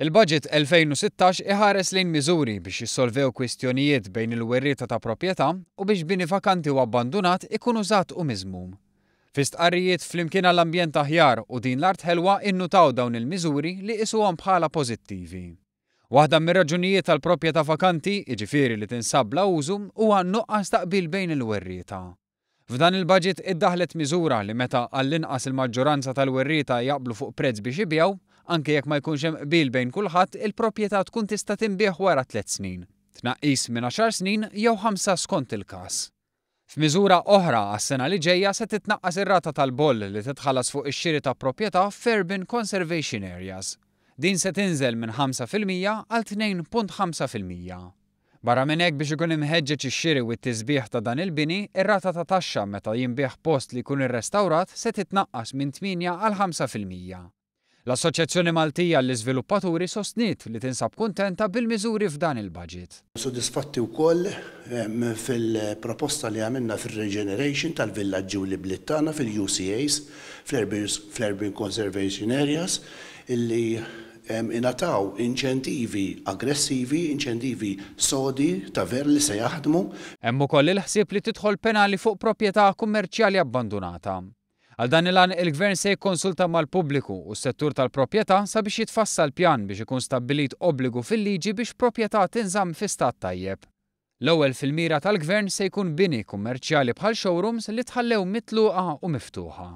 Il-budget 2016 iħares lejn miżuri biex jissolvew kwistjonijiet bejn il-werrieta ta' proprjetà u biex bini vakanti u abbandunat ikun użat u miżmum. Fi stqarrijiet flimkien għall-ambjent aħjar u din l-art ħelwa innutaw dawn il-miżuri li qisuhom bħala pożittivi. Waħda mir-raġunijiet tal-proprjetà vakanti, jiġifieri li tinsab bla użu, huwa nuqqas taqbil bejn il-werrieta. F'dan il-budget iddaħlet miżura li meta għall-inqas il-maġġoranza tal-werrieta jaqblu fuq prezz biex ibjaw, anke jekk ma jkunx hemm qbil bejn kulħadd, il-proprjetà tkun tista' tinbieħ wara 3 snin, tnaqqis minn 10 snin jew 5 skont il-każ. F'miżura oħra għas-sena li ġejja se titnaqqas ir-rata tal-boll li titħallas fuq ix-xiri ta' proprjetà f'urban conservation areas. Din se tinżel minn 5% għal 2.5%. Barra minn hekk biex ikun imħeġġeġ ix-xiri u t-tisbieħ ta' dan il-bini, ir-rata ta' taxxa meta jinbieħ post li jkun irrestawrat se titnaqqas minn 8 għal 5%. L-Assoċjazzjoni Maltija għall-Iżviluppaturi sostniet li tinsab kuntenta bil-miżuri f'dan il-budget. Sodisfatti wkoll fil-proposta li għamilna fil-regeneration tal-villaġġi u l-ibliet tagħna fil-UCAs, fl-Urban Conservation Areas, illi inataw inċentivi aggressivi, inċentivi sodi ta' ver li se jaħdmu. Hemm ukoll il-ħsieb li tidħol penali fuq proprjetà kummerċjali abbandunata. Għal dan il-għan il-Gvern se jikkonsulta mal-pubbliku u s-settur tal-proprjetà sabiex jitfassal pjan biex ikun stabbilit obbligu fil-liġi biex proprjetà tinżamm fi stat tajjeb. L-ewwel fil-mira tal-Gvern se jkun bini kummerċjali bħal showrooms li tħallew mitluqa u miftuħa.